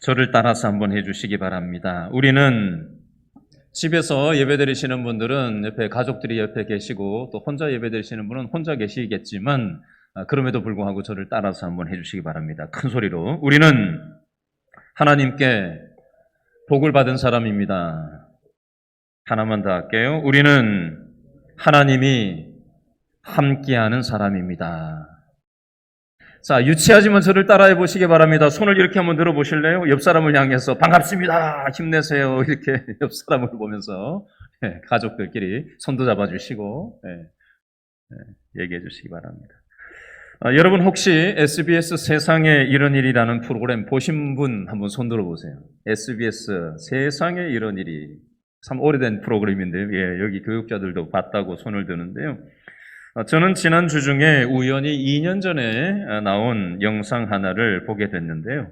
저를 따라서 한번 해주시기 바랍니다. 우리는 집에서 예배드리시는 분들은 옆에 가족들이 옆에 계시고 또 혼자 예배드리시는 분은 혼자 계시겠지만 그럼에도 불구하고 저를 따라서 한번 해주시기 바랍니다. 큰 소리로. 우리는 하나님께 복을 받은 사람입니다. 하나만 더 할게요. 우리는 하나님이 함께하는 사람입니다. 자, 유치하지만 저를 따라해 보시기 바랍니다. 손을 이렇게 한번 들어 보실래요? 옆 사람을 향해서 반갑습니다. 힘내세요. 이렇게 옆 사람을 보면서 가족들끼리 손도 잡아주시고 얘기해 주시기 바랍니다. 여러분 혹시 SBS 세상에 이런 일이라는 프로그램 보신 분 한번 손 들어 보세요. SBS 세상에 이런 일이 참 오래된 프로그램인데요. 여기 교육자들도 봤다고 손을 드는데요. 저는 지난주 중에 우연히 2년 전에 나온 영상 하나를 보게 됐는데요.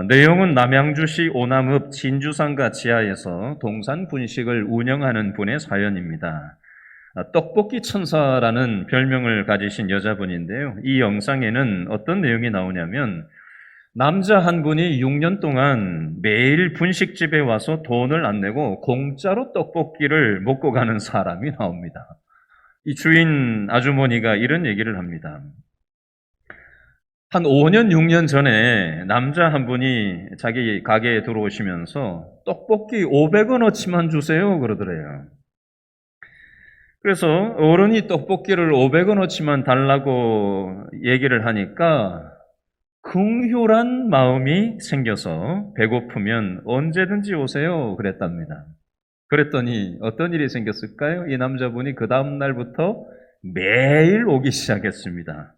내용은 남양주시 오남읍 진주상가 지하에서 동산 분식을 운영하는 분의 사연입니다. 떡볶이 천사라는 별명을 가지신 여자분인데요. 이 영상에는 어떤 내용이 나오냐면 남자 한 분이 6년 동안 매일 분식집에 와서 돈을 안 내고 공짜로 떡볶이를 먹고 가는 사람이 나옵니다. 이 주인 아주머니가 이런 얘기를 합니다. 한 5년, 6년 전에 남자 한 분이 자기 가게에 들어오시면서 떡볶이 500원어치만 주세요 그러더래요. 그래서 어른이 떡볶이를 500원어치만 달라고 얘기를 하니까 긍휼한 마음이 생겨서 배고프면 언제든지 오세요 그랬답니다. 그랬더니 어떤 일이 생겼을까요? 이 남자분이 그 다음 날부터 매일 오기 시작했습니다.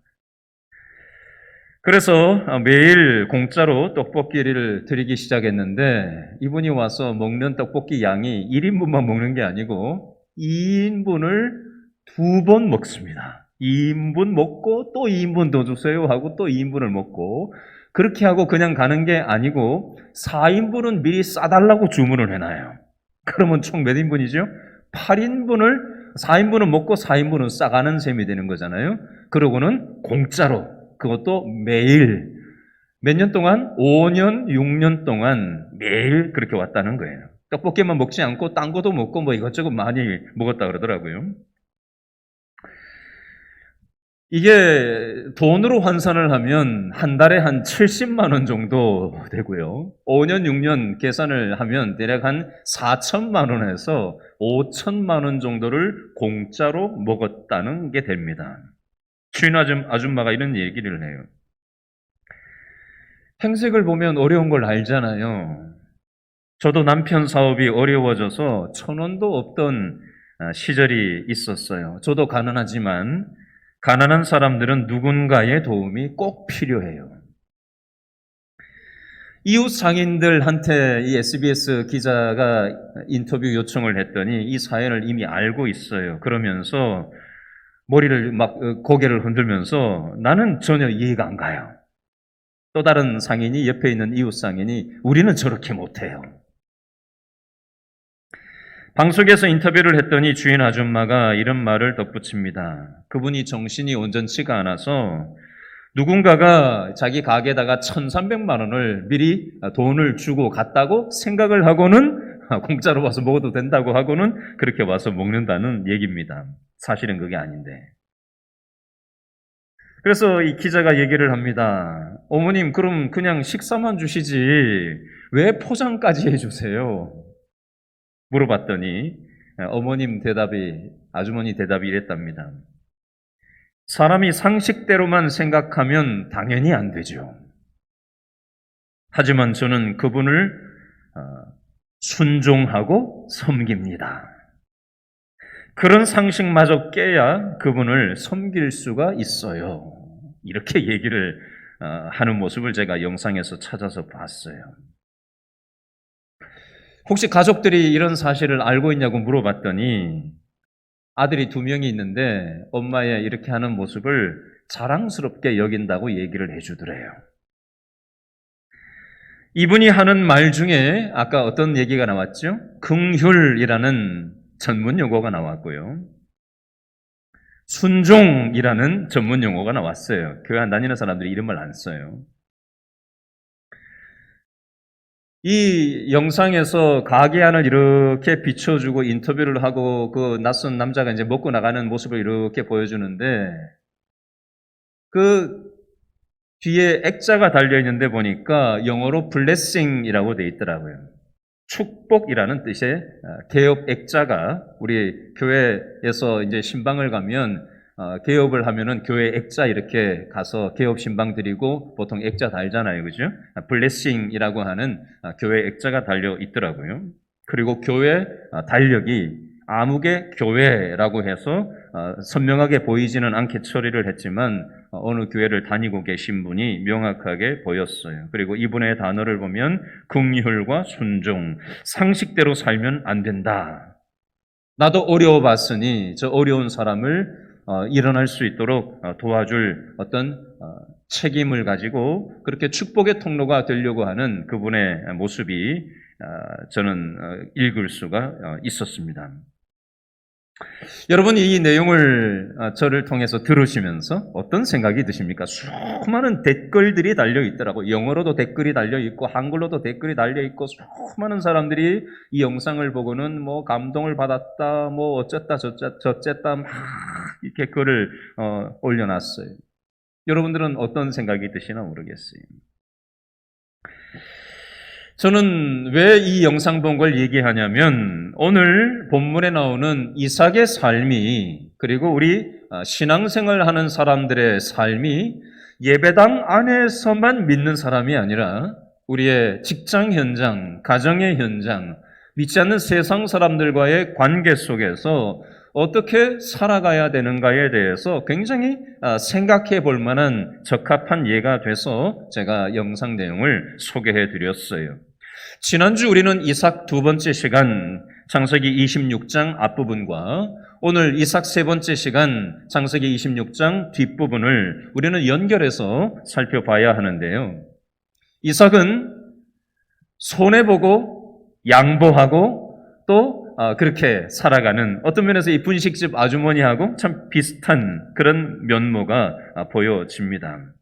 그래서 매일 공짜로 떡볶이를 드리기 시작했는데 이분이 와서 먹는 떡볶이 양이 1인분만 먹는 게 아니고 2인분을 2번 먹습니다. 2인분 먹고 또 2인분 더 주세요 하고 또 2인분을 먹고 그렇게 하고 그냥 가는 게 아니고 4인분은 미리 싸달라고 주문을 해놔요. 그러면 총 몇 인분이죠? 8인분을 4인분은 먹고 4인분은 싸가는 셈이 되는 거잖아요. 그러고는 공짜로 그것도 매일 몇 년 동안? 5년, 6년 동안 매일 그렇게 왔다는 거예요. 떡볶이만 먹지 않고 딴 것도 먹고 뭐 이것저것 많이 먹었다 그러더라고요. 이게 돈으로 환산을 하면 한 달에 한 70만 원 정도 되고요. 5년, 6년 계산을 하면 대략 한 4천만 원에서 5천만 원 정도를 공짜로 먹었다는 게 됩니다. 주인 아줌마가 이런 얘기를 해요. 행색을 보면 어려운 걸 알잖아요. 저도 남편 사업이 어려워져서 1,000원도 없던 시절이 있었어요. 저도 가난하지만 가난한 사람들은 누군가의 도움이 꼭 필요해요. 이웃 상인들한테 이 SBS 기자가 인터뷰 요청을 했더니 이 사연을 이미 알고 있어요. 그러면서 머리를 고개를 흔들면서 나는 전혀 이해가 안 가요. 또 다른 상인이 옆에 있는 이웃 상인이 우리는 저렇게 못해요. 방송에서 인터뷰를 했더니 주인 아줌마가 이런 말을 덧붙입니다. 그분이 정신이 온전치가 않아서 누군가가 자기 가게에다가 1,300만 원을 미리 돈을 주고 갔다고 생각을 하고는 공짜로 와서 먹어도 된다고 하고는 그렇게 와서 먹는다는 얘기입니다. 사실은 그게 아닌데. 그래서 이 기자가 얘기를 합니다. 어머님, 그럼 그냥 식사만 주시지 왜 포장까지 해주세요? 물어봤더니 아주머니 대답이 이랬답니다. 사람이 상식대로만 생각하면 당연히 안 되죠. 하지만 저는 그분을 순종하고 섬깁니다. 그런 상식마저 깨야 그분을 섬길 수가 있어요. 이렇게 얘기를 하는 모습을 제가 영상에서 찾아서 봤어요. 혹시 가족들이 이런 사실을 알고 있냐고 물어봤더니 아들이 2명이 있는데 엄마의 이렇게 하는 모습을 자랑스럽게 여긴다고 얘기를 해주더래요. 이분이 하는 말 중에 아까 어떤 얘기가 나왔죠? 긍휼이라는 전문 용어가 나왔고요. 순종이라는 전문 용어가 나왔어요. 교회 안 다니는 사람들이 이런 말 안 써요. 이 영상에서 가게 안을 이렇게 비춰주고 인터뷰를 하고 그 낯선 남자가 이제 먹고 나가는 모습을 이렇게 보여주는데 그 뒤에 액자가 달려있는데 보니까 영어로 blessing이라고 되어 있더라고요. 축복이라는 뜻의 개업 액자가 우리 교회에서 이제 신방을 가면 개업을 하면은 교회 액자 이렇게 가서 개업 신방 드리고 보통 액자 달잖아요. 그죠? 블레싱이라고 하는 교회 액자가 달려 있더라고요. 그리고 교회 달력이 아무개 교회라고 해서 선명하게 보이지는 않게 처리를 했지만 어느 교회를 다니고 계신 분이 명확하게 보였어요. 그리고 이분의 단어를 보면 긍휼과 순종, 상식대로 살면 안 된다. 나도 어려워 봤으니 저 어려운 사람을 일어날 수 있도록 도와줄 어떤 책임을 가지고 그렇게 축복의 통로가 되려고 하는 그분의 모습이 저는 읽을 수가 있었습니다. 여러분 이 내용을 저를 통해서 들으시면서 어떤 생각이 드십니까? 수많은 댓글들이 달려 있더라고요. 영어로도 댓글이 달려 있고 한글로도 댓글이 달려 있고 수많은 사람들이 이 영상을 보고는 뭐 감동을 받았다, 뭐 어쨌다 저쨌다 막 이렇게 글을 올려놨어요. 여러분들은 어떤 생각이 드시나 모르겠어요. 저는 왜 이 영상 본 걸 얘기하냐면 오늘 본문에 나오는 이삭의 삶이 그리고 우리 신앙생활 하는 사람들의 삶이 예배당 안에서만 믿는 사람이 아니라 우리의 직장 현장, 가정의 현장, 믿지 않는 세상 사람들과의 관계 속에서 어떻게 살아가야 되는가에 대해서 굉장히 생각해 볼 만한 적합한 예가 돼서 제가 영상 내용을 소개해 드렸어요. 지난주 우리는 이삭 두 번째 시간 창세기 26장 앞부분과 오늘 이삭 세 번째 시간 창세기 26장 뒷부분을 우리는 연결해서 살펴봐야 하는데요. 이삭은 손해보고 양보하고 또 그렇게 살아가는 어떤 면에서 이 분식집 아주머니하고 참 비슷한 그런 면모가 보여집니다.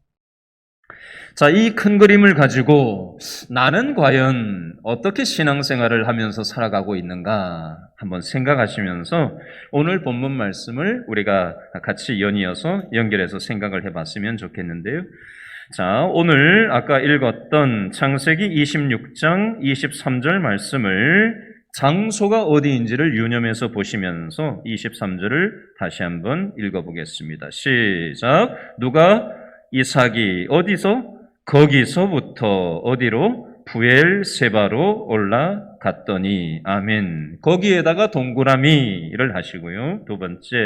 자, 이 큰 그림을 가지고 나는 과연 어떻게 신앙생활을 하면서 살아가고 있는가 한번 생각하시면서 오늘 본문 말씀을 우리가 같이 연이어서 연결해서 생각을 해봤으면 좋겠는데요. 자, 오늘 아까 읽었던 창세기 26장 23절 말씀을 장소가 어디인지를 유념해서 보시면서 23절을 다시 한번 읽어보겠습니다. 시작. 누가 이삭이 어디서? 거기서부터 어디로? 부엘세바로 올라갔더니 아멘. 거기에다가 동그라미를 하시고요. 두 번째,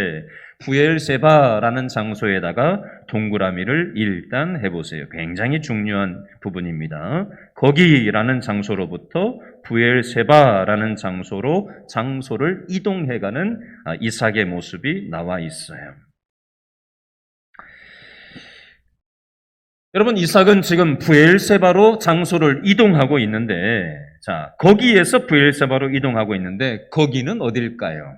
부엘세바라는 장소에다가 동그라미를 일단 해보세요. 굉장히 중요한 부분입니다. 거기라는 장소로부터 부엘세바라는 장소를 이동해가는 이삭의 모습이 나와 있어요. 여러분, 이삭은 지금 부엘세바로 장소를 이동하고 있는데, 자, 거기에서 부엘세바로 이동하고 있는데, 거기는 어딜까요?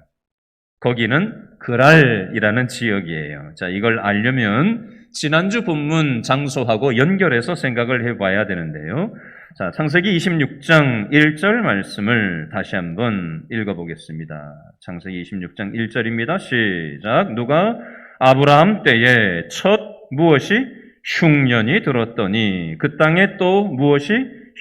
거기는 그랄이라는 지역이에요. 자, 이걸 알려면 지난주 본문 장소하고 연결해서 생각을 해봐야 되는데요. 자, 창세기 26장 1절 말씀을 다시 한번 읽어보겠습니다. 창세기 26장 1절입니다. 시작. 누가 아브라함 때에 첫 무엇이? 흉년이 들었더니 그 땅에 또 무엇이?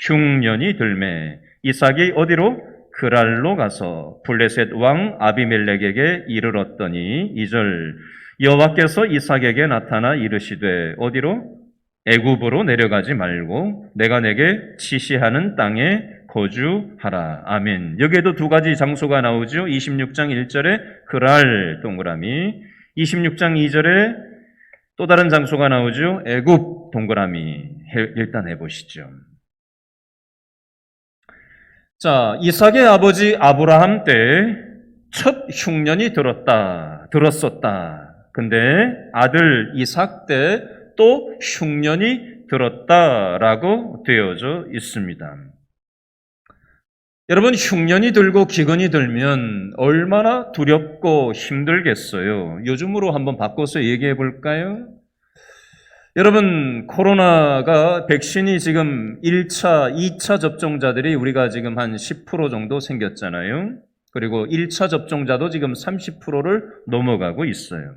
흉년이 들매 이삭이 어디로? 그랄로 가서 블레셋 왕 아비멜렉에게 이르렀더니 2절 여호와께서 이삭에게 나타나 이르시되 어디로? 애굽으로 내려가지 말고 내가 내게 지시하는 땅에 거주하라. 아멘. 여기에도 두 가지 장소가 나오죠. 26장 1절에 그랄 동그라미, 26장 2절에 또 다른 장소가 나오죠. 애굽 동그라미. 일단 해보시죠. 자, 이삭의 아버지 아브라함 때 첫 흉년이 들었었다. 근데 아들 이삭 때 또 흉년이 들었다라고 되어져 있습니다. 여러분, 흉년이 들고 기근이 들면 얼마나 두렵고 힘들겠어요. 요즘으로 한번 바꿔서 얘기해 볼까요? 여러분, 코로나가 백신이 지금 1차, 2차 접종자들이 우리가 지금 한 10% 정도 생겼잖아요. 그리고 1차 접종자도 지금 30%를 넘어가고 있어요.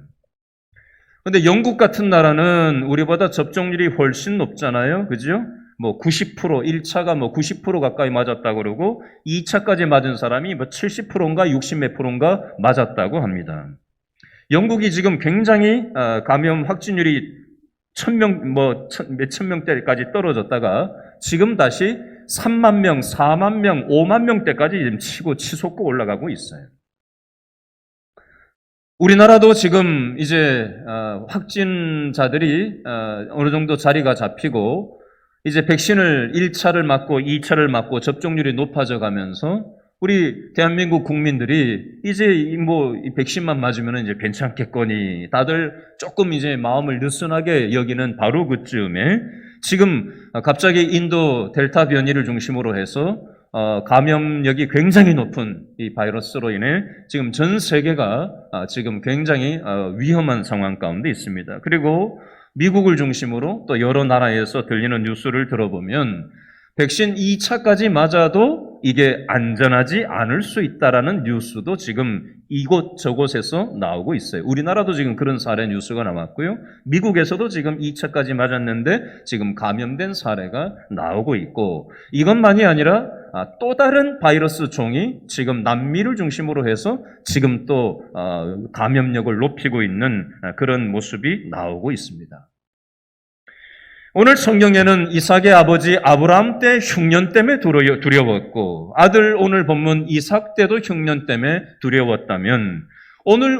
근데 영국 같은 나라는 우리보다 접종률이 훨씬 높잖아요. 그죠? 뭐 90%, 1차가 뭐 90% 가까이 맞았다고 그러고 2차까지 맞은 사람이 뭐 70%인가 60 몇 프로인가 맞았다고 합니다. 영국이 지금 굉장히 감염 확진율이 1000명, 몇천 명대까지 떨어졌다가 지금 다시 3만 명, 4만 명, 5만 명대까지 지금 치솟고 올라가고 있어요. 우리나라도 지금 이제 확진자들이 어느 정도 자리가 잡히고 이제 백신을 1차를 맞고 2차를 맞고 접종률이 높아져 가면서 우리 대한민국 국민들이 이제 이 백신만 맞으면 이제 괜찮겠거니 다들 조금 이제 마음을 느슨하게 여기는 바로 그쯤에 지금 갑자기 인도 델타 변이를 중심으로 해서 감염력이 굉장히 높은 이 바이러스로 인해 지금 전 세계가 지금 굉장히 위험한 상황 가운데 있습니다. 그리고 미국을 중심으로 또 여러 나라에서 들리는 뉴스를 들어보면 백신 2차까지 맞아도 이게 안전하지 않을 수 있다라는 뉴스도 지금 이곳저곳에서 나오고 있어요. 우리나라도 지금 그런 사례 뉴스가 나왔고요. 미국에서도 지금 2차까지 맞았는데 지금 감염된 사례가 나오고 있고 이것만이 아니라 또 다른 바이러스 종이 지금 남미를 중심으로 해서 지금 또 감염력을 높이고 있는 그런 모습이 나오고 있습니다. 오늘 성경에는 이삭의 아버지 아브라함 때 흉년 때문에 두려웠고 아들 오늘 본문 이삭 때도 흉년 때문에 두려웠다면 오늘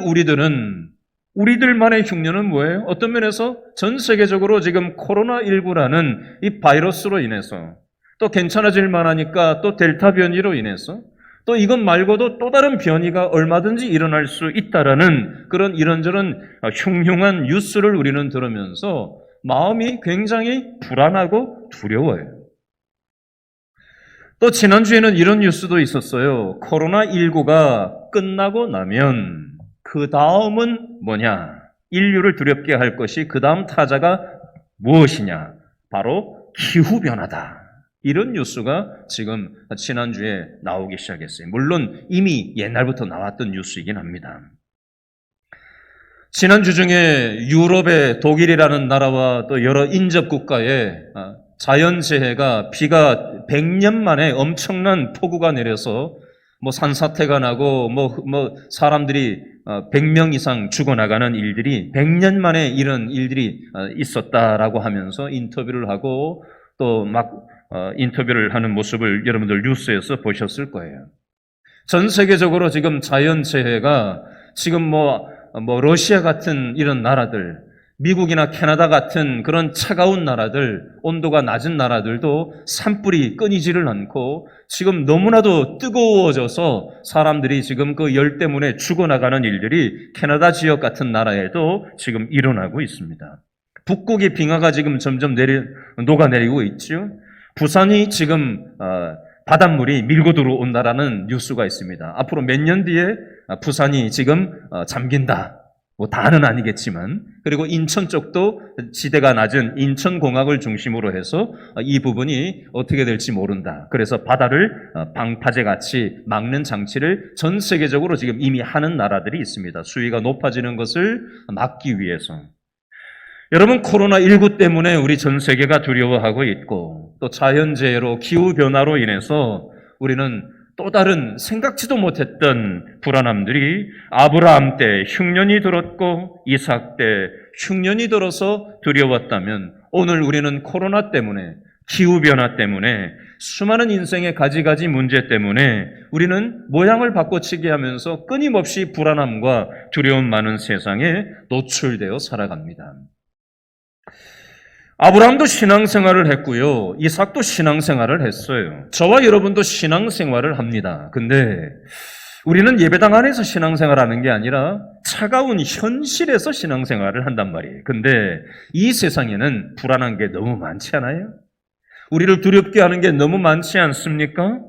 우리들만의 흉년은 뭐예요? 어떤 면에서 전 세계적으로 지금 코로나19라는 이 바이러스로 인해서 또 괜찮아질 만하니까 또 델타 변이로 인해서 또 이것 말고도 또 다른 변이가 얼마든지 일어날 수 있다라는 그런 이런저런 흉흉한 뉴스를 우리는 들으면서 마음이 굉장히 불안하고 두려워요. 또 지난주에는 이런 뉴스도 있었어요. 코로나19가 끝나고 나면 그 다음은 뭐냐? 인류를 두렵게 할 것이 그 다음 타자가 무엇이냐? 바로 기후변화다. 이런 뉴스가 지금 지난주에 나오기 시작했어요. 물론 이미 옛날부터 나왔던 뉴스이긴 합니다. 지난주 중에 유럽의 독일이라는 나라와 또 여러 인접 국가에 자연재해가 비가 100년 만에 엄청난 폭우가 내려서 뭐 산사태가 나고 뭐 사람들이 100명 이상 죽어나가는 일들이 100년 만에 이런 일들이 있었다라고 하면서 인터뷰를 하고 또 막 인터뷰를 하는 모습을 여러분들 뉴스에서 보셨을 거예요. 전 세계적으로 지금 자연재해가 지금 러시아 같은 이런 나라들, 미국이나 캐나다 같은 그런 차가운 나라들, 온도가 낮은 나라들도 산불이 끊이지를 않고 지금 너무나도 뜨거워져서 사람들이 지금 그 열 때문에 죽어나가는 일들이 캐나다 지역 같은 나라에도 지금 일어나고 있습니다. 북극의 빙하가 지금 점점 녹아내리고 있죠. 부산이 지금 바닷물이 밀고 들어온다라는 뉴스가 있습니다. 앞으로 몇 년 뒤에 부산이 지금 잠긴다. 다는 아니겠지만 그리고 인천 쪽도 지대가 낮은 인천공항을 중심으로 해서 이 부분이 어떻게 될지 모른다. 그래서 바다를 방파제같이 막는 장치를 전 세계적으로 지금 이미 하는 나라들이 있습니다. 수위가 높아지는 것을 막기 위해서. 여러분 코로나19 때문에 우리 전 세계가 두려워하고 있고 또 자연재해로 기후변화로 인해서 우리는 또 다른 생각지도 못했던 불안함들이 아브라함 때 흉년이 들었고 이삭 때 흉년이 들어서 두려웠다면 오늘 우리는 코로나 때문에 기후변화 때문에 수많은 인생의 가지가지 문제 때문에 우리는 모양을 바꿔치기 하면서 끊임없이 불안함과 두려움 많은 세상에 노출되어 살아갑니다. 아브라함도 신앙생활을 했고요. 이삭도 신앙생활을 했어요. 저와 여러분도 신앙생활을 합니다. 근데 우리는 예배당 안에서 신앙생활하는 게 아니라 차가운 현실에서 신앙생활을 한단 말이에요. 근데 이 세상에는 불안한 게 너무 많지 않아요? 우리를 두렵게 하는 게 너무 많지 않습니까?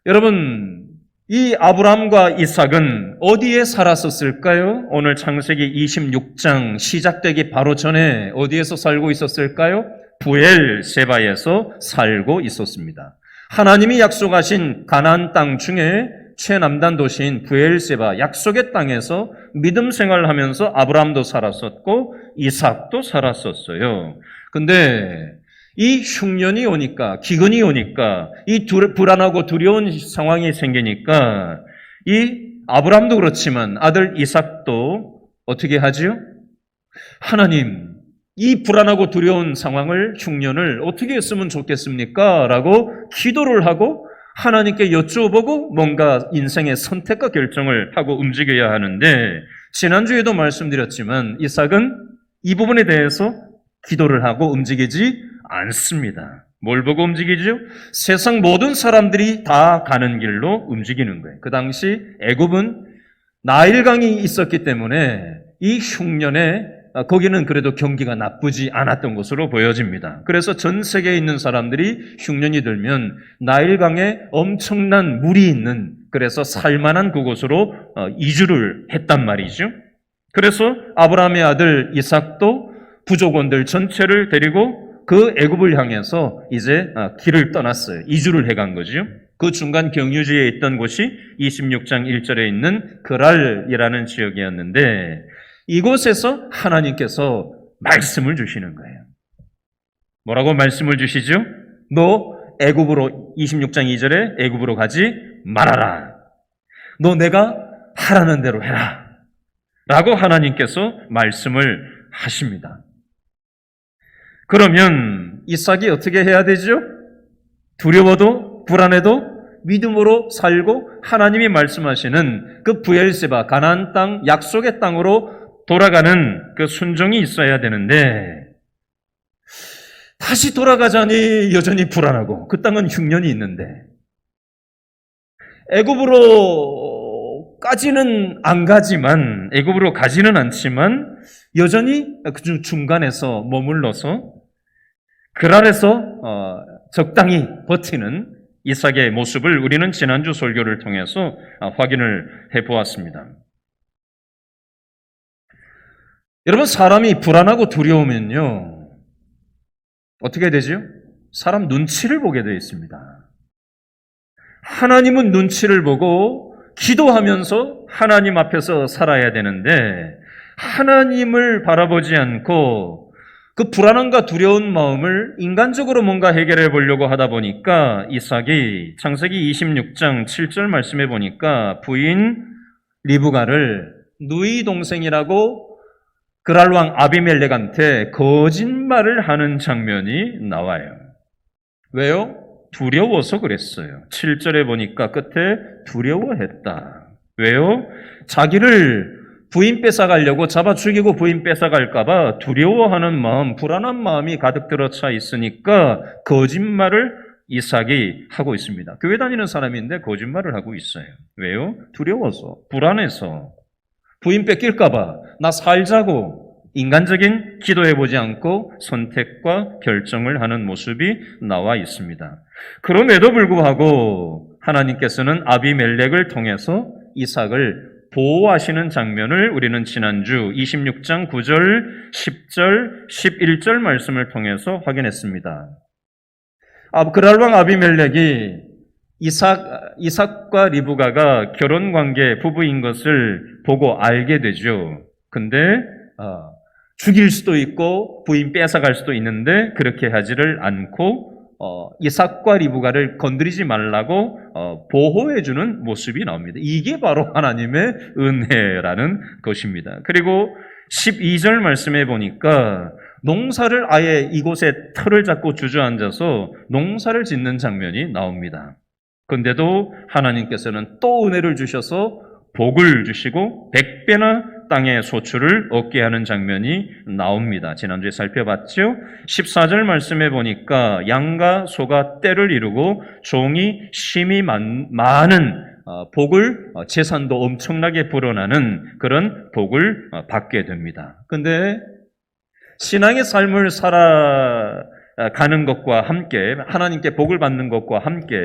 여러분, 이 아브라함과 이삭은 어디에 살았었을까요? 오늘 창세기 26장 시작되기 바로 전에 어디에서 살고 있었을까요? 부엘세바에서 살고 있었습니다. 하나님이 약속하신 가나안 땅 중에 최남단 도시인 부엘세바 약속의 땅에서 믿음 생활하면서 아브라함도 살았었고 이삭도 살았었어요. 근데 이 흉년이 오니까, 기근이 오니까, 이 불안하고 두려운 상황이 생기니까 이 아브라함도 그렇지만 아들 이삭도 어떻게 하지요? 하나님, 이 불안하고 두려운 상황을, 흉년을 어떻게 했으면 좋겠습니까? 라고 기도를 하고 하나님께 여쭤보고 뭔가 인생의 선택과 결정을 하고 움직여야 하는데, 지난주에도 말씀드렸지만 이삭은 이 부분에 대해서 기도를 하고 움직이지 않습니다. 뭘 보고 움직이죠? 세상 모든 사람들이 다 가는 길로 움직이는 거예요. 그 당시 애굽은 나일강이 있었기 때문에 이 흉년에 거기는 그래도 경기가 나쁘지 않았던 것으로 보여집니다. 그래서 전 세계에 있는 사람들이 흉년이 들면 나일강에 엄청난 물이 있는, 그래서 살만한 그곳으로 이주를 했단 말이죠. 그래서 아브라함의 아들 이삭도 부족원들 전체를 데리고 그 애굽을 향해서 이제 길을 떠났어요. 이주를 해간 거죠. 그 중간 경유지에 있던 곳이 26장 1절에 있는 그랄이라는 지역이었는데, 이곳에서 하나님께서 말씀을 주시는 거예요. 뭐라고 말씀을 주시죠? 너 애굽으로, 26장 2절에 애굽으로 가지 말아라. 너 내가 하라는 대로 해라. 라고 하나님께서 말씀을 하십니다. 그러면 이삭이 어떻게 해야 되죠? 두려워도 불안해도 믿음으로 살고 하나님이 말씀하시는 그 부엘세바 가나안 땅 약속의 땅으로 돌아가는 그 순종이 있어야 되는데, 다시 돌아가자니 여전히 불안하고 그 땅은 흉년이 있는데, 애굽으로까지는 안 가지만, 애굽으로 가지는 않지만 여전히 그 중간에서 머물러서 그랄에서 적당히 버티는 이삭의 모습을 우리는 지난주 설교를 통해서 확인을 해보았습니다. 여러분, 사람이 불안하고 두려우면요 어떻게 되죠? 사람 눈치를 보게 되어 있습니다. 하나님은 눈치를 보고 기도하면서 하나님 앞에서 살아야 되는데, 하나님을 바라보지 않고 그 불안함과 두려운 마음을 인간적으로 뭔가 해결해 보려고 하다 보니까 이삭이 창세기 26장 7절 말씀해 보니까 부인 리브가를 누이 동생이라고 그랄왕 아비멜렉한테 거짓말을 하는 장면이 나와요. 왜요? 두려워서 그랬어요. 7절에 보니까 끝에 두려워했다. 왜요? 자기를 부인 뺏어가려고 잡아 죽이고 부인 뺏어갈까봐 두려워하는 마음, 불안한 마음이 가득 들어차 있으니까 거짓말을 이삭이 하고 있습니다. 교회 다니는 사람인데 거짓말을 하고 있어요. 왜요? 두려워서, 불안해서, 부인 뺏길까봐, 나 살자고 인간적인 기도해보지 않고 선택과 결정을 하는 모습이 나와 있습니다. 그럼에도 불구하고 하나님께서는 아비멜렉을 통해서 이삭을 보호하시는 장면을 우리는 지난주 26장 9절, 10절, 11절 말씀을 통해서 확인했습니다. 그랄왕 아비멜렉이 이삭과 리브가가 결혼관계 부부인 것을 보고 알게 되죠. 근데 죽일 수도 있고 부인 뺏어갈 수도 있는데 그렇게 하지를 않고 이삭과 리브가를 건드리지 말라고 보호해주는 모습이 나옵니다. 이게 바로 하나님의 은혜라는 것입니다. 그리고 12절 말씀해 보니까 농사를 아예 이곳에 틀을 잡고 주저앉아서 농사를 짓는 장면이 나옵니다. 그런데도 하나님께서는 또 은혜를 주셔서 복을 주시고 100배나 땅의 소출을 얻게 하는 장면이 나옵니다. 지난주에 살펴봤죠? 14절 말씀해 보니까 양과 소가 떼를 이루고 종이 심이 많은 복을, 재산도 엄청나게 불어나는 그런 복을 받게 됩니다. 그런데 신앙의 삶을 살아가는 것과 함께, 하나님께 복을 받는 것과 함께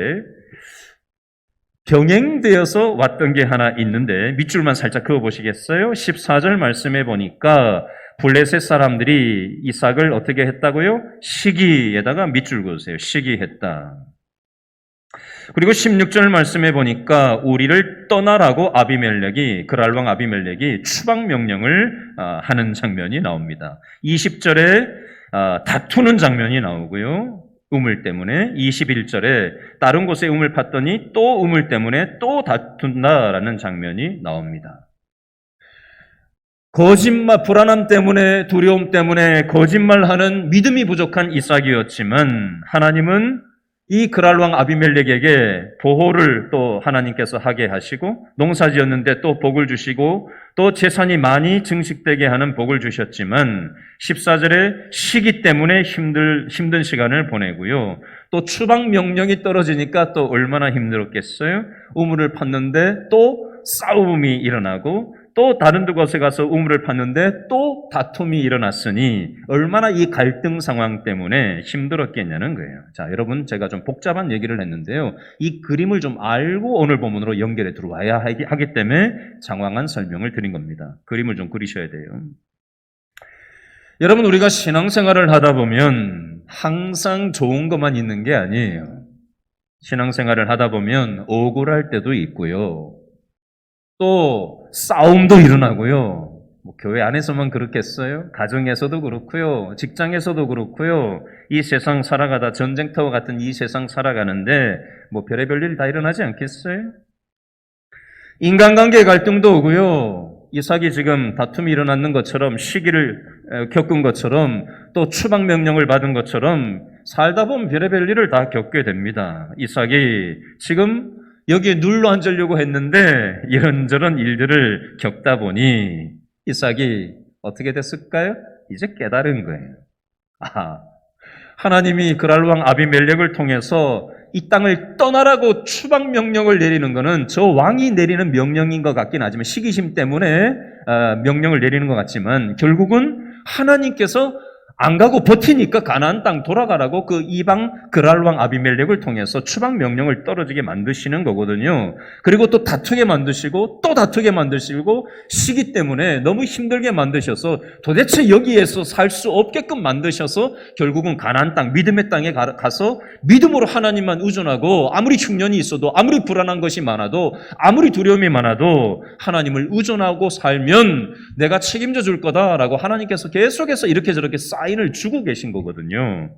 병행되어서 왔던 게 하나 있는데 밑줄만 살짝 그어보시겠어요? 14절 말씀해 보니까 블레셋 사람들이 이삭을 어떻게 했다고요? 시기에다가 밑줄 그으세요. 시기했다. 그리고 16절 말씀해 보니까 우리를 떠나라고 그랄왕 아비멜렉이 추방 명령을 하는 장면이 나옵니다. 20절에 다투는 장면이 나오고요. 우물 때문에 21절에 다른 곳에 우물 팠더니 또 우물 때문에 또 다툰다라는 장면이 나옵니다. 거짓말, 불안함 때문에, 두려움 때문에 거짓말하는 믿음이 부족한 이삭이었지만 하나님은 이 그랄왕 아비멜렉에게 보호를 또 하나님께서 하게 하시고 농사 지었는데 또 복을 주시고 또 재산이 많이 증식되게 하는 복을 주셨지만 14절에 시기 때문에 힘든 시간을 보내고요. 또 추방 명령이 떨어지니까 또 얼마나 힘들었겠어요? 우물을 팠는데 또 싸움이 일어나고 또 다른 곳에 가서 우물을 팠는데 또 다툼이 일어났으니 얼마나 이 갈등 상황 때문에 힘들었겠냐는 거예요. 자, 여러분 제가 좀 복잡한 얘기를 했는데요. 이 그림을 좀 알고 오늘 본문으로 연결해 들어와야 하기 때문에 장황한 설명을 드린 겁니다. 그림을 좀 그리셔야 돼요. 여러분 우리가 신앙생활을 하다 보면 항상 좋은 것만 있는 게 아니에요. 신앙생활을 하다 보면 억울할 때도 있고요. 또 싸움도 일어나고요. 교회 안에서만 그렇겠어요? 가정에서도 그렇고요. 직장에서도 그렇고요. 이 세상 살아가다 전쟁터와 같은 이 세상 살아가는데 별의별 일 다 일어나지 않겠어요? 인간관계 갈등도 오고요. 이삭이 지금 다툼이 일어나는 것처럼 시기를 겪은 것처럼 또 추방 명령을 받은 것처럼 살다 보면 별의별 일을 다 겪게 됩니다. 이삭이 지금 여기에 눌러 앉으려고 했는데 이런저런 일들을 겪다 보니 이삭이 어떻게 됐을까요? 이제 깨달은 거예요. 하나님이 그랄왕 아비멜렉을 통해서 이 땅을 떠나라고 추방 명령을 내리는 것은 저 왕이 내리는 명령인 것 같긴 하지만 시기심 때문에 명령을 내리는 것 같지만 결국은 하나님께서 안 가고 버티니까 가나안 땅 돌아가라고 그 이방 그랄왕 아비멜렉을 통해서 추방 명령을 떨어지게 만드시는 거거든요. 그리고 또 다투게 만드시고 또 다투게 만드시고 시기 때문에 너무 힘들게 만드셔서 도대체 여기에서 살 수 없게끔 만드셔서 결국은 가나안 땅, 믿음의 땅에 가서 믿음으로 하나님만 의존하고 아무리 흉년이 있어도 아무리 불안한 것이 많아도 아무리 두려움이 많아도 하나님을 의존하고 살면 내가 책임져 줄 거다라고 하나님께서 계속해서 이렇게 저렇게 사인을 주고 계신 거거든요.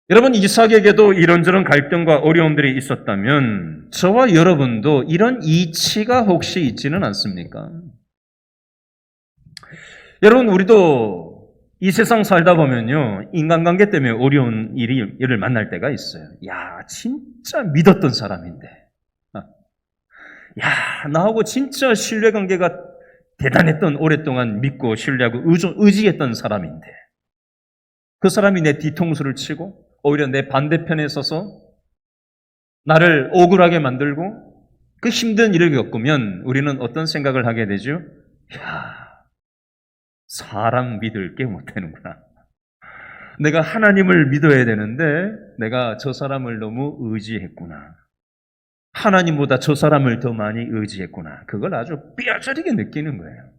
여러분 이삭에게도 이런저런 갈등과 어려움들이 있었다면 저와 여러분도 이런 이치가 혹시 있지는 않습니까? 여러분 우리도 이 세상 살다 보면요 인간관계 때문에 어려운 일을 만날 때가 있어요. 야 진짜 믿었던 사람인데 야 나하고 진짜 신뢰관계가 대단했던 오랫동안 믿고 신뢰하고 의지했던 사람인데 그 사람이 내 뒤통수를 치고 오히려 내 반대편에 서서 나를 억울하게 만들고 그 힘든 일을 겪으면 우리는 어떤 생각을 하게 되죠? 야 사람 믿을 게 못 되는구나. 내가 하나님을 믿어야 되는데 내가 저 사람을 너무 의지했구나. 하나님보다 저 사람을 더 많이 의지했구나. 그걸 아주 뼈저리게 느끼는 거예요.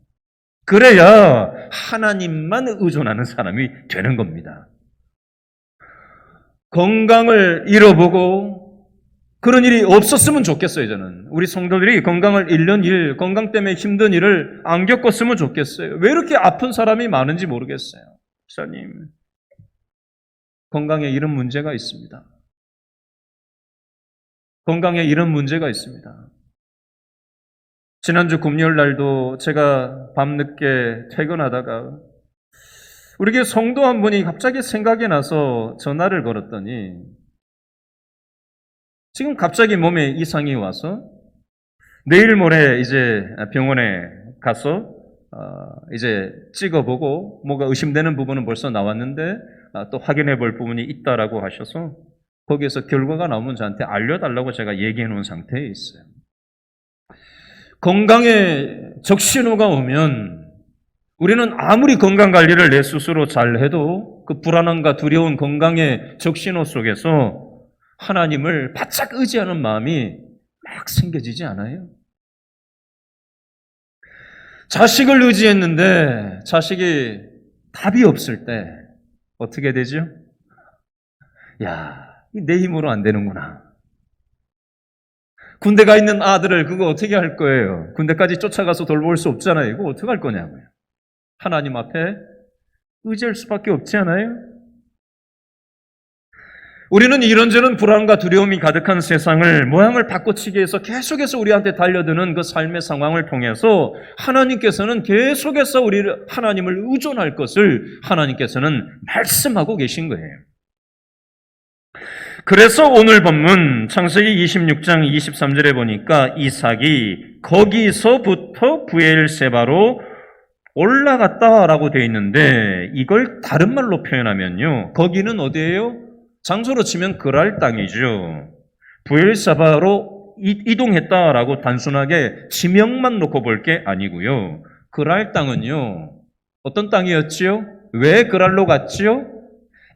그래야 하나님만 의존하는 사람이 되는 겁니다. 건강을 잃어보고 그런 일이 없었으면 좋겠어요. 저는 우리 성도들이 건강을 잃는 일, 건강 때문에 힘든 일을 안 겪었으면 좋겠어요. 왜 이렇게 아픈 사람이 많은지 모르겠어요. 목사님, 건강에 이런 문제가 있습니다. 건강에 이런 문제가 있습니다. 지난주 금요일 날도 제가 밤늦게 퇴근하다가 우리 교회 성도 한 분이 갑자기 생각이 나서 전화를 걸었더니 지금 갑자기 몸에 이상이 와서 내일 모레 이제 병원에 가서 이제 찍어보고 뭐가 의심되는 부분은 벌써 나왔는데 또 확인해 볼 부분이 있다라고 하셔서 거기에서 결과가 나오면 저한테 알려달라고 제가 얘기해 놓은 상태에 있어요. 건강에 적신호가 오면 우리는 아무리 건강관리를 내 스스로 잘 해도 그 불안함과 두려운 건강의 적신호 속에서 하나님을 바짝 의지하는 마음이 막 생겨지지 않아요? 자식을 의지했는데 자식이 답이 없을 때 어떻게 되죠? 야, 내 힘으로 안 되는구나. 군대 가 있는 아들을 그거 어떻게 할 거예요? 군대까지 쫓아가서 돌볼 수 없잖아요. 이거 어떻게 할 거냐고요. 하나님 앞에 의지할 수밖에 없지 않아요? 우리는 이런저런 불안과 두려움이 가득한 세상을 모양을 바꿔치기 위해서 계속해서 우리한테 달려드는 그 삶의 상황을 통해서 하나님께서는 계속해서 우리를 하나님을 의존할 것을 하나님께서는 말씀하고 계신 거예요. 그래서 오늘 본문 창세기 26장 23절에 보니까 이삭이 거기서부터 브엘세바로 올라갔다라고 되어 있는데 이걸 다른 말로 표현하면요. 거기는 어디예요? 장소로 치면 그랄 땅이죠. 브엘세바로 이동했다라고 단순하게 지명만 놓고 볼 게 아니고요. 그랄 땅은요. 어떤 땅이었지요? 왜 그랄로 갔지요?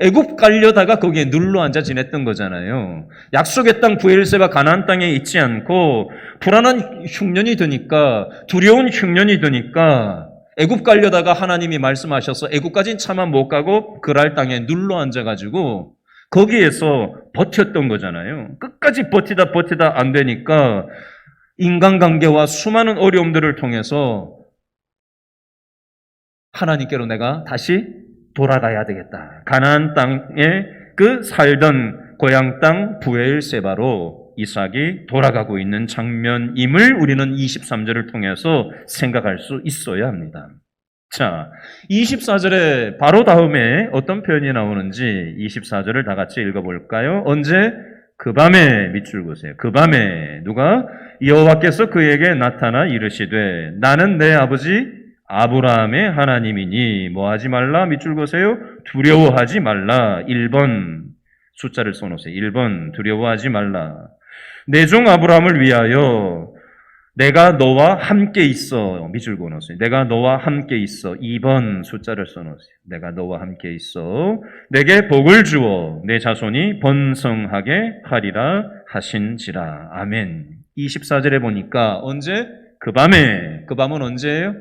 애굽 가려다가 거기에 눌러앉아 지냈던 거잖아요. 약속의 땅 브엘세바 가나안 땅에 있지 않고 불안한 흉년이 드니까 두려운 흉년이 드니까 애굽 가려다가 하나님이 말씀하셔서 애굽까지는 차마 못 가고 그랄 땅에 눌러앉아가지고 거기에서 버텼던 거잖아요. 끝까지 버티다 안 되니까 인간관계와 수많은 어려움들을 통해서 하나님께로 내가 다시 돌아가야 되겠다. 가나안 땅에 그 살던 고향 땅 브엘세바로 이삭이 돌아가고 있는 장면임을 우리는 23절을 통해서 생각할 수 있어야 합니다. 자, 24절에 바로 다음에 어떤 표현이 나오는지 24절을 다 같이 읽어볼까요? 언제? 그 밤에 밑줄 그으세요. 그 밤에 누가? 여호와께서 그에게 나타나 이르시되 나는 내 아버지 아브라함의 하나님이니 뭐하지 말라 밑줄 그으세요. 두려워하지 말라. 1번 숫자를 써놓으세요. 1번 두려워하지 말라. 내 종 아브라함을 위하여 내가 너와 함께 있어. 밑줄 그어놓으세요. 내가 너와 함께 있어. 2번 숫자를 써놓으세요. 내가 너와 함께 있어. 내게 복을 주어 내 자손이 번성하게 하리라 하신지라. 아멘. 24절에 보니까 언제? 그 밤에. 그 밤은 언제예요?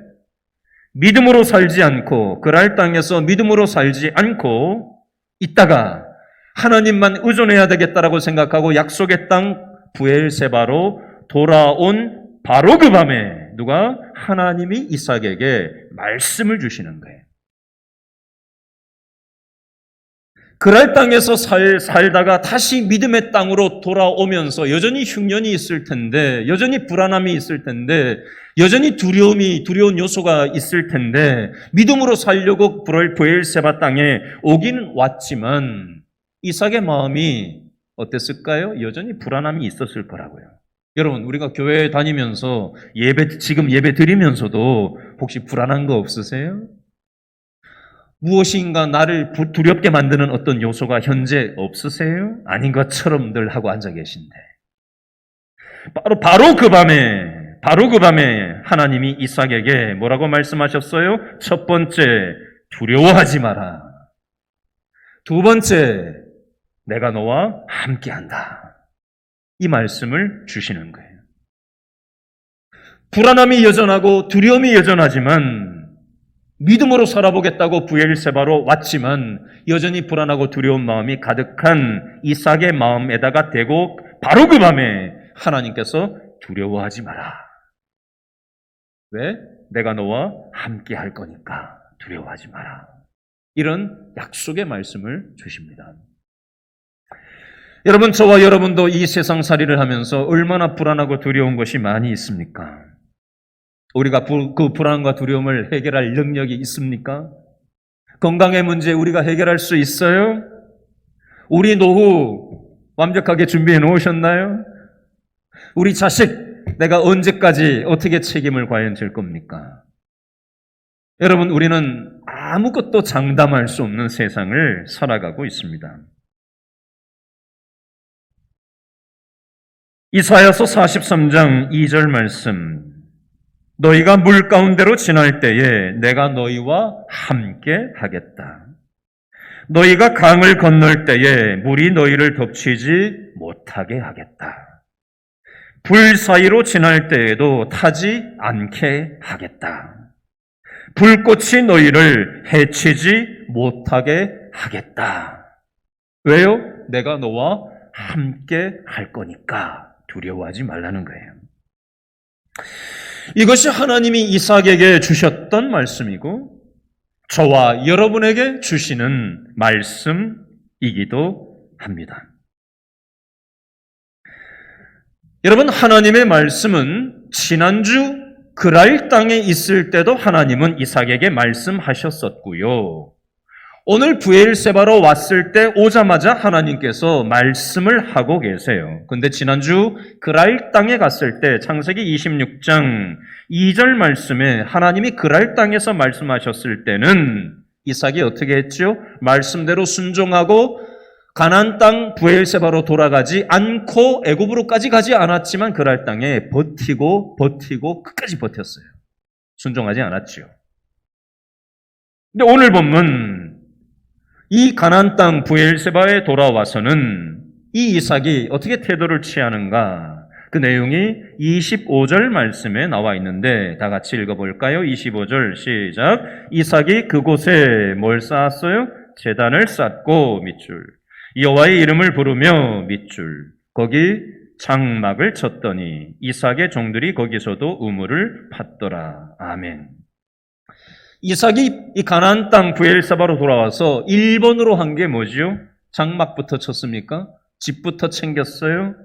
믿음으로 살지 않고 그랄 땅에서 믿음으로 살지 않고 있다가 하나님만 의존해야 되겠다라고 생각하고 약속의 땅 브엘세바로 돌아온 바로 그 밤에 누가? 하나님이 이삭에게 말씀을 주시는 거예요. 그랄 땅에서 살다가 다시 믿음의 땅으로 돌아오면서 여전히 흉년이 있을 텐데, 여전히 불안함이 있을 텐데, 여전히 두려운 요소가 있을 텐데, 믿음으로 살려고 브엘세바 땅에 오기는 왔지만, 이삭의 마음이 어땠을까요? 여전히 불안함이 있었을 거라고요. 여러분, 우리가 교회에 다니면서 지금 예배 드리면서도 혹시 불안한 거 없으세요? 무엇인가 나를 두렵게 만드는 어떤 요소가 현재 없으세요? 아닌 것처럼 늘 하고 앉아 계신데. 바로 그 밤에 하나님이 이삭에게 뭐라고 말씀하셨어요? 첫 번째, 두려워하지 마라. 두 번째, 내가 너와 함께한다. 이 말씀을 주시는 거예요. 불안함이 여전하고 두려움이 여전하지만 믿음으로 살아보겠다고 브엘세바로 왔지만 여전히 불안하고 두려운 마음이 가득한 이삭의 마음에다가 대고 바로 그 밤에 하나님께서 두려워하지 마라. 왜? 내가 너와 함께 할 거니까 두려워하지 마라. 이런 약속의 말씀을 주십니다. 여러분, 저와 여러분도 이 세상살이를 하면서 얼마나 불안하고 두려운 것이 많이 있습니까? 우리가 그 불안과 두려움을 해결할 능력이 있습니까? 건강의 문제 우리가 해결할 수 있어요? 우리 노후 완벽하게 준비해 놓으셨나요? 우리 자식 내가 언제까지 어떻게 책임을 과연 질 겁니까? 여러분, 우리는 아무것도 장담할 수 없는 세상을 살아가고 있습니다. 이사야서 43장 2절 말씀, 너희가 물 가운데로 지날 때에 내가 너희와 함께 하겠다. 너희가 강을 건널 때에 물이 너희를 덮치지 못하게 하겠다. 불 사이로 지날 때에도 타지 않게 하겠다. 불꽃이 너희를 해치지 못하게 하겠다. 왜요? 내가 너와 함께 할 거니까 두려워하지 말라는 거예요. 이것이 하나님이 이삭에게 주셨던 말씀이고 저와 여러분에게 주시는 말씀이기도 합니다. 여러분, 하나님의 말씀은 지난주 그랄 땅에 있을 때도 하나님은 이삭에게 말씀하셨었고요. 오늘 브엘세바로 왔을 때 오자마자 하나님께서 말씀을 하고 계세요. 근데 지난주 그랄 땅에 갔을 때 창세기 26장 2절 말씀에 하나님이 그랄 땅에서 말씀하셨을 때는 이삭이 어떻게 했죠? 말씀대로 순종하고 가나안 땅 브엘세바로 돌아가지 않고 애굽으로까지 가지 않았지만 그랄 땅에 버티고 끝까지 버텼어요. 순종하지 않았죠. 근데 오늘 본문 이 가나안 땅 브엘세바에 돌아와서는 이 이삭이 어떻게 태도를 취하는가? 그 내용이 25절 말씀에 나와 있는데 다 같이 읽어볼까요? 25절 시작. 이삭이 그곳에 뭘 쌓았어요? 제단을 쌓고 밑줄 여호와의 이름을 부르며 밑줄 거기 장막을 쳤더니 이삭의 종들이 거기서도 우물을 팠더라. 아멘. 이삭이 이 가나안 땅 브엘세바로 돌아와서 1번으로 한 게 뭐죠? 장막부터 쳤습니까? 집부터 챙겼어요?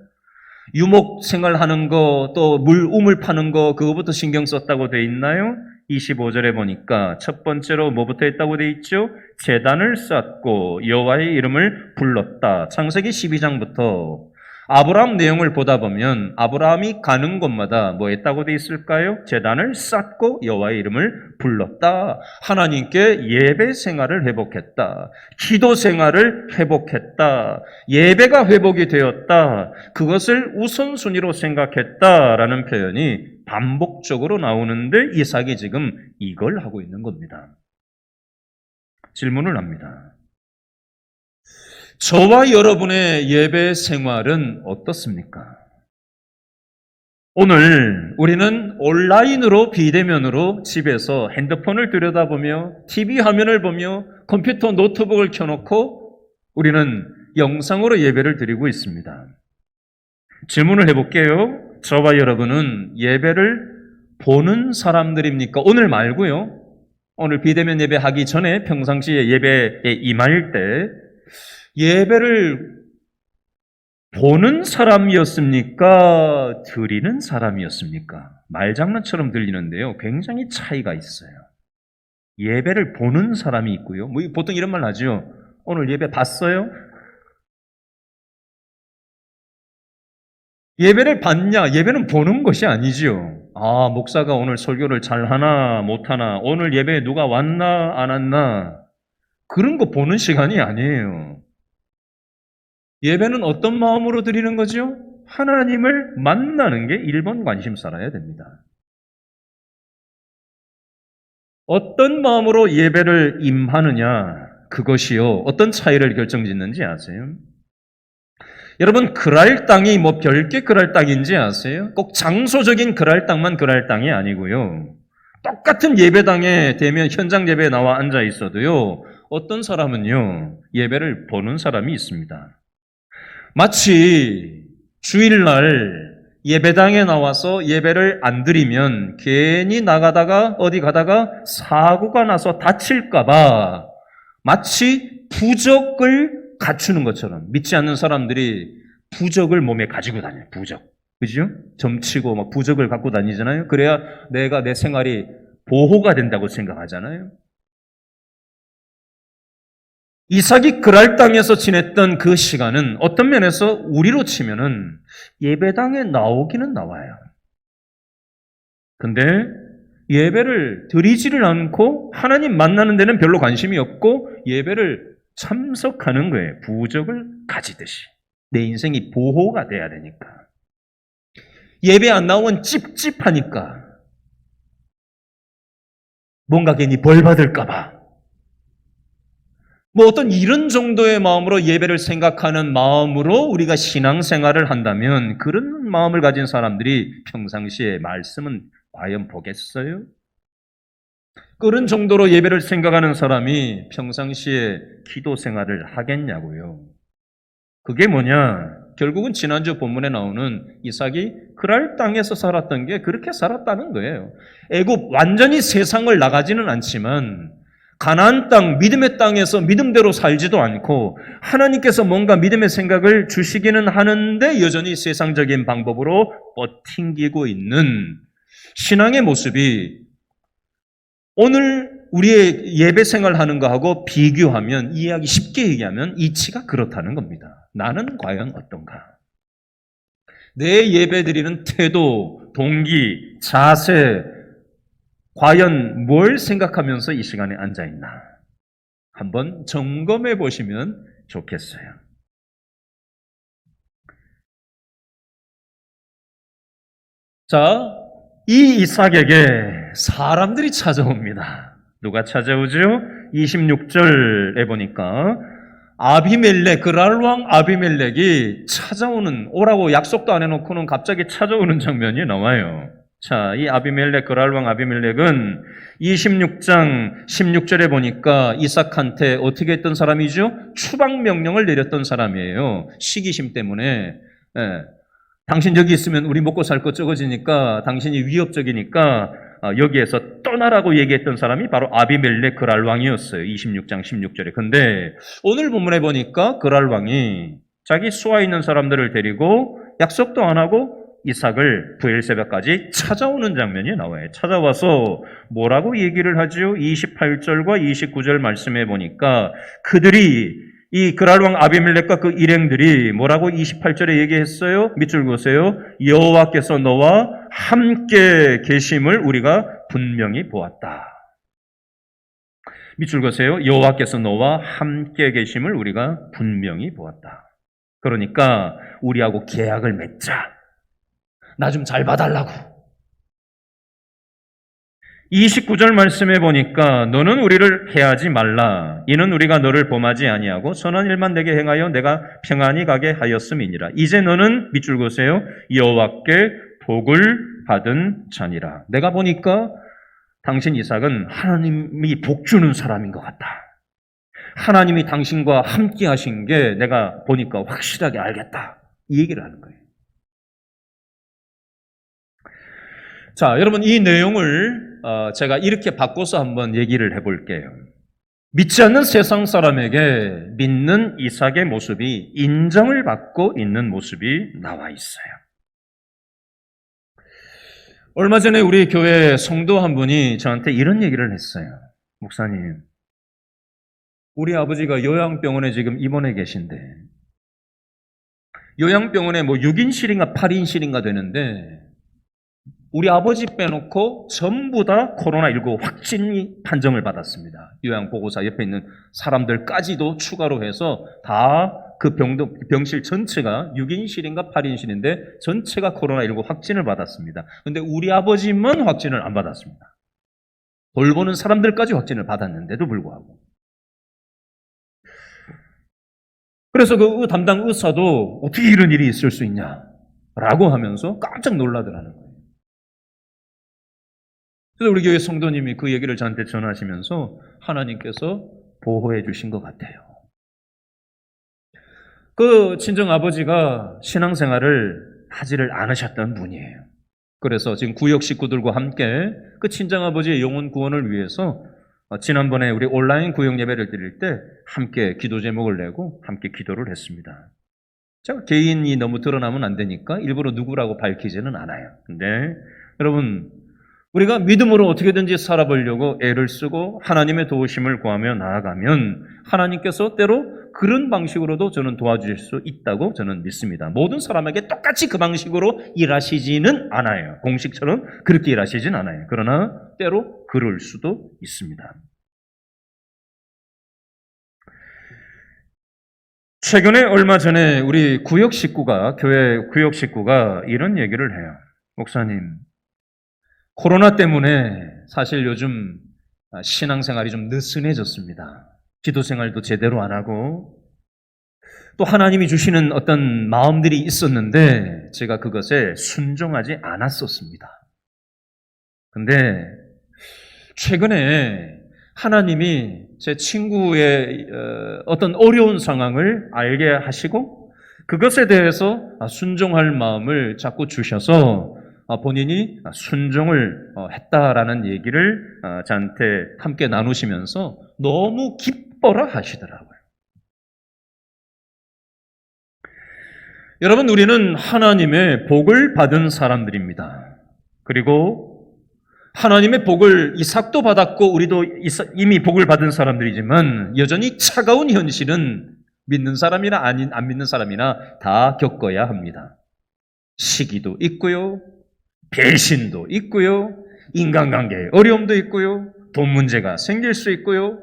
유목 생활하는 거, 또 우물 파는 거, 그거부터 신경 썼다고 돼 있나요? 25절에 보니까 첫 번째로 뭐부터 했다고 돼 있죠? 제단을 쌓고 여호와의 이름을 불렀다. 창세기 12장부터 아브라함 내용을 보다 보면 아브라함이 가는 곳마다 뭐 했다고 돼 있을까요? 제단을 쌓고 여호와의 이름을 불렀다. 하나님께 예배 생활을 회복했다. 기도 생활을 회복했다. 예배가 회복이 되었다. 그것을 우선순위로 생각했다라는 표현이 반복적으로 나오는데 이삭이 지금 이걸 하고 있는 겁니다. 질문을 합니다. 저와 여러분의 예배 생활은 어떻습니까? 오늘 우리는 온라인으로 비대면으로 집에서 핸드폰을 들여다보며 TV 화면을 보며 컴퓨터 노트북을 켜놓고 우리는 영상으로 예배를 드리고 있습니다. 질문을 해볼게요. 저와 여러분은 예배를 보는 사람들입니까? 오늘 말고요. 오늘 비대면 예배하기 전에 평상시에 예배에 임할 때 예배를 보는 사람이었습니까? 드리는 사람이었습니까? 말장난처럼 들리는데요. 굉장히 차이가 있어요. 예배를 보는 사람이 있고요. 뭐 보통 이런 말 하죠. 오늘 예배 봤어요? 예배를 봤냐? 예배는 보는 것이 아니지요. 아, 목사가 오늘 설교를 잘하나 못하나, 오늘 예배에 누가 왔나 안 왔나, 그런 거 보는 시간이 아니에요. 예배는 어떤 마음으로 드리는 거죠? 하나님을 만나는 게 1번 관심사라야 됩니다. 어떤 마음으로 예배를 임하느냐, 그것이요, 어떤 차이를 결정짓는지 아세요? 여러분, 그랄 땅이 뭐 별게 그랄 땅인지 아세요? 꼭 장소적인 그랄 땅만 그랄 땅이 아니고요. 똑같은 예배당에 되면 현장 예배에 나와 앉아 있어도요, 어떤 사람은요, 예배를 보는 사람이 있습니다. 마치 주일날 예배당에 나와서 예배를 안 드리면 괜히 나가다가 어디 가다가 사고가 나서 다칠까봐 마치 부적을 갖추는 것처럼, 믿지 않는 사람들이 부적을 몸에 가지고 다녀요. 부적. 그죠? 점치고 막 부적을 갖고 다니잖아요. 그래야 내가 내 생활이 보호가 된다고 생각하잖아요. 이삭이 그랄 땅에서 지냈던 그 시간은 어떤 면에서 우리로 치면은 예배당에 나오기는 나와요. 근데 예배를 드리지를 않고 하나님 만나는 데는 별로 관심이 없고 예배를 참석하는 거예요. 부적을 가지듯이. 내 인생이 보호가 돼야 되니까. 예배 안 나오면 찝찝하니까. 뭔가 괜히 벌 받을까 봐. 뭐 어떤 이런 정도의 마음으로 예배를 생각하는 마음으로 우리가 신앙생활을 한다면 그런 마음을 가진 사람들이 평상시에 말씀은 과연 보겠어요? 그런 정도로 예배를 생각하는 사람이 평상시에 기도 생활을 하겠냐고요. 그게 뭐냐? 결국은 지난주 본문에 나오는 이삭이 그랄 땅에서 살았던 게 그렇게 살았다는 거예요. 애굽 완전히 세상을 나가지는 않지만 가나안 땅, 믿음의 땅에서 믿음대로 살지도 않고 하나님께서 뭔가 믿음의 생각을 주시기는 하는데 여전히 세상적인 방법으로 버팅기고 있는 신앙의 모습이 오늘 우리의 예배 생활하는 거하고 비교하면 이해하기 쉽게 얘기하면 이치가 그렇다는 겁니다. 나는 과연 어떤가? 내 예배 드리는 태도, 동기, 자세, 과연 뭘 생각하면서 이 시간에 앉아있나? 한번 점검해 보시면 좋겠어요. 자, 이 이삭에게 사람들이 찾아옵니다. 누가 찾아오죠? 26절에 보니까 아비멜렉, 그랄 왕 아비멜렉이 찾아오는, 오라고 약속도 안 해놓고는 갑자기 찾아오는 장면이 나와요. 자, 이 아비멜렉, 그랄 왕 아비멜렉은 26장 16절에 보니까 이삭한테 어떻게 했던 사람이죠? 추방 명령을 내렸던 사람이에요. 시기심 때문에. 예. 당신 여기 있으면 우리 먹고 살 거 적어지니까 당신이 위협적이니까 여기에서 떠나라고 얘기했던 사람이 바로 아비멜렉 그랄 왕이었어요. 26장 16절에. 근데 오늘 본문에 보니까 그랄 왕이 자기 수하 있는 사람들을 데리고 약속도 안 하고 이삭을 브엘세바까지 찾아오는 장면이 나와요. 찾아와서 뭐라고 얘기를 하죠? 28절과 29절 말씀해 보니까 그들이 이 그랄 왕 아비멜렉과 그 일행들이 뭐라고 28절에 얘기했어요? 밑줄 보세요. 여호와께서 너와 함께 계심을 우리가 분명히 보았다. 밑줄 보세요. 여호와께서 너와 함께 계심을 우리가 분명히 보았다. 그러니까 우리하고 계약을 맺자. 나 좀 잘 봐달라고. 29절 말씀해 보니까 너는 우리를 해하지 말라. 이는 우리가 너를 범하지 아니하고 선한 일만 내게 행하여 내가 평안히 가게 하였음이니라. 이제 너는 밑줄 그으세요. 여호와께 복을 받은 자니라. 내가 보니까 당신 이삭은 하나님이 복 주는 사람인 것 같다. 하나님이 당신과 함께 하신 게 내가 보니까 확실하게 알겠다. 이 얘기를 하는 거예요. 자, 여러분 이 내용을 제가 이렇게 바꿔서 한번 얘기를 해볼게요. 믿지 않는 세상 사람에게 믿는 이삭의 모습이 인정을 받고 있는 모습이 나와 있어요. 얼마 전에 우리 교회 성도 한 분이 저한테 이런 얘기를 했어요. 목사님, 우리 아버지가 요양병원에 지금 입원해 계신데 요양병원에 뭐 6인실인가 8인실인가 되는데 우리 아버지 빼놓고 전부 다 코로나19 확진 판정을 받았습니다. 요양보호사 옆에 있는 사람들까지도 추가로 해서 다 그 병실 전체가 6인실인가 8인실인데 전체가 코로나19 확진을 받았습니다. 그런데 우리 아버지만 확진을 안 받았습니다. 돌보는 사람들까지 확진을 받았는데도 불구하고. 그래서 그 담당 의사도 어떻게 이런 일이 있을 수 있냐라고 하면서 깜짝 놀라더라는 거예요. 그래서 우리 교회 성도님이 그 얘기를 저한테 전하시면서 하나님께서 보호해 주신 것 같아요. 그 친정 아버지가 신앙생활을 하지를 않으셨던 분이에요. 그래서 지금 구역 식구들과 함께 그 친정 아버지의 영혼 구원을 위해서 지난번에 우리 온라인 구역 예배를 드릴 때 함께 기도 제목을 내고 함께 기도를 했습니다. 제가 개인이 너무 드러나면 안 되니까 일부러 누구라고 밝히지는 않아요. 근데 여러분, 우리가 믿음으로 어떻게든지 살아보려고 애를 쓰고 하나님의 도우심을 구하며 나아가면 하나님께서 때로 그런 방식으로도 저는 도와주실 수 있다고 저는 믿습니다. 모든 사람에게 똑같이 그 방식으로 일하시지는 않아요. 공식처럼 그렇게 일하시진 않아요. 그러나 때로 그럴 수도 있습니다. 최근에 얼마 전에 우리 구역 식구가, 교회 구역 식구가 이런 얘기를 해요. 목사님, 코로나 때문에 사실 요즘 신앙생활이 좀 느슨해졌습니다. 기도 생활도 제대로 안 하고 또 하나님이 주시는 어떤 마음들이 있었는데 제가 그것에 순종하지 않았었습니다. 근데 최근에 하나님이 제 친구의 어떤 어려운 상황을 알게 하시고 그것에 대해서 순종할 마음을 자꾸 주셔서 본인이 순종을 했다라는 얘기를 저한테 함께 나누시면서 너무 기뻐라 하시더라고요. 여러분, 우리는 하나님의 복을 받은 사람들입니다. 그리고 하나님의 복을 이삭도 받았고 우리도 이미 복을 받은 사람들이지만 여전히 차가운 현실은 믿는 사람이나 안 믿는 사람이나 다 겪어야 합니다. 시기도 있고요. 배신도 있고요. 인간관계에 어려움도 있고요. 돈 문제가 생길 수 있고요.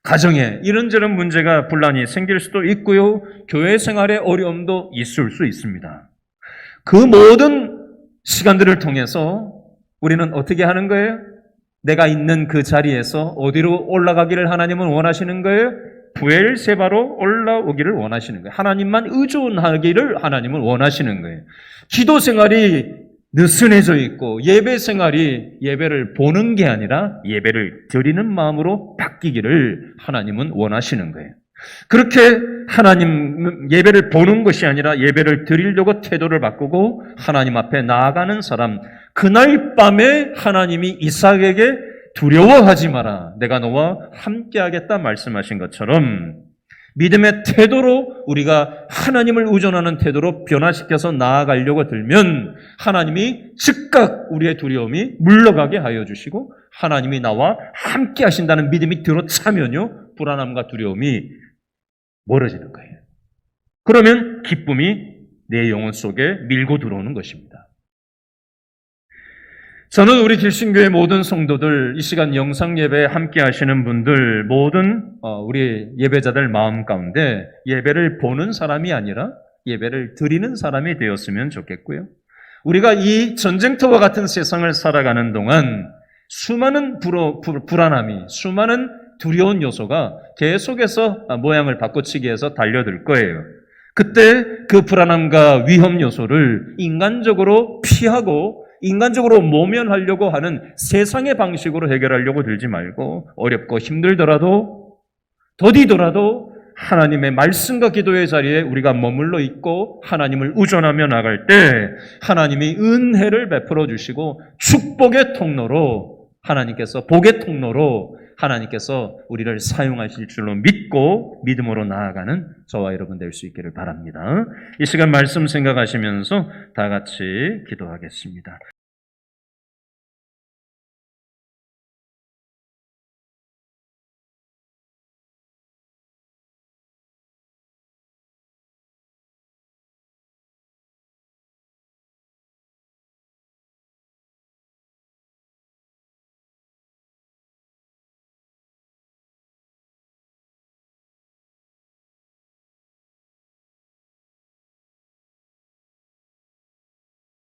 가정에 이런저런 문제가 분란이 생길 수도 있고요. 교회 생활에 어려움도 있을 수 있습니다. 그 모든 시간들을 통해서 우리는 어떻게 하는 거예요? 내가 있는 그 자리에서 어디로 올라가기를 하나님은 원하시는 거예요? 부엘세바로 올라오기를 원하시는 거예요. 하나님만 의존하기를 하나님은 원하시는 거예요. 기도 생활이 느슨해져 있고 예배 생활이 예배를 보는 게 아니라 예배를 드리는 마음으로 바뀌기를 하나님은 원하시는 거예요. 그렇게 하나님 예배를 보는 것이 아니라 예배를 드리려고 태도를 바꾸고 하나님 앞에 나아가는 사람, 그날 밤에 하나님이 이삭에게 두려워하지 마라, 내가 너와 함께하겠다 말씀하신 것처럼 믿음의 태도로 우리가 하나님을 의존하는 태도로 변화시켜서 나아가려고 들면 하나님이 즉각 우리의 두려움이 물러가게 하여 주시고 하나님이 나와 함께 하신다는 믿음이 들어차면요, 불안함과 두려움이 멀어지는 거예요. 그러면 기쁨이 내 영혼 속에 밀고 들어오는 것입니다. 저는 우리 길신교회 모든 성도들, 이 시간 영상 예배에 함께 하시는 분들, 모든 우리 예배자들 마음 가운데 예배를 보는 사람이 아니라 예배를 드리는 사람이 되었으면 좋겠고요. 우리가 이 전쟁터와 같은 세상을 살아가는 동안 수많은 불안함이, 수많은 두려운 요소가 계속해서 모양을 바꿔치기 해서 달려들 거예요. 그때 그 불안함과 위험 요소를 인간적으로 피하고 인간적으로 모면하려고 하는 세상의 방식으로 해결하려고 들지 말고 어렵고 힘들더라도 더디더라도 하나님의 말씀과 기도의 자리에 우리가 머물러 있고 하나님을 의존하며 나갈 때 하나님이 은혜를 베풀어 주시고 축복의 통로로 하나님께서 복의 통로로 하나님께서 우리를 사용하실 줄로 믿고 믿음으로 나아가는 저와 여러분 될 수 있기를 바랍니다. 이 시간 말씀 생각하시면서 다 같이 기도하겠습니다.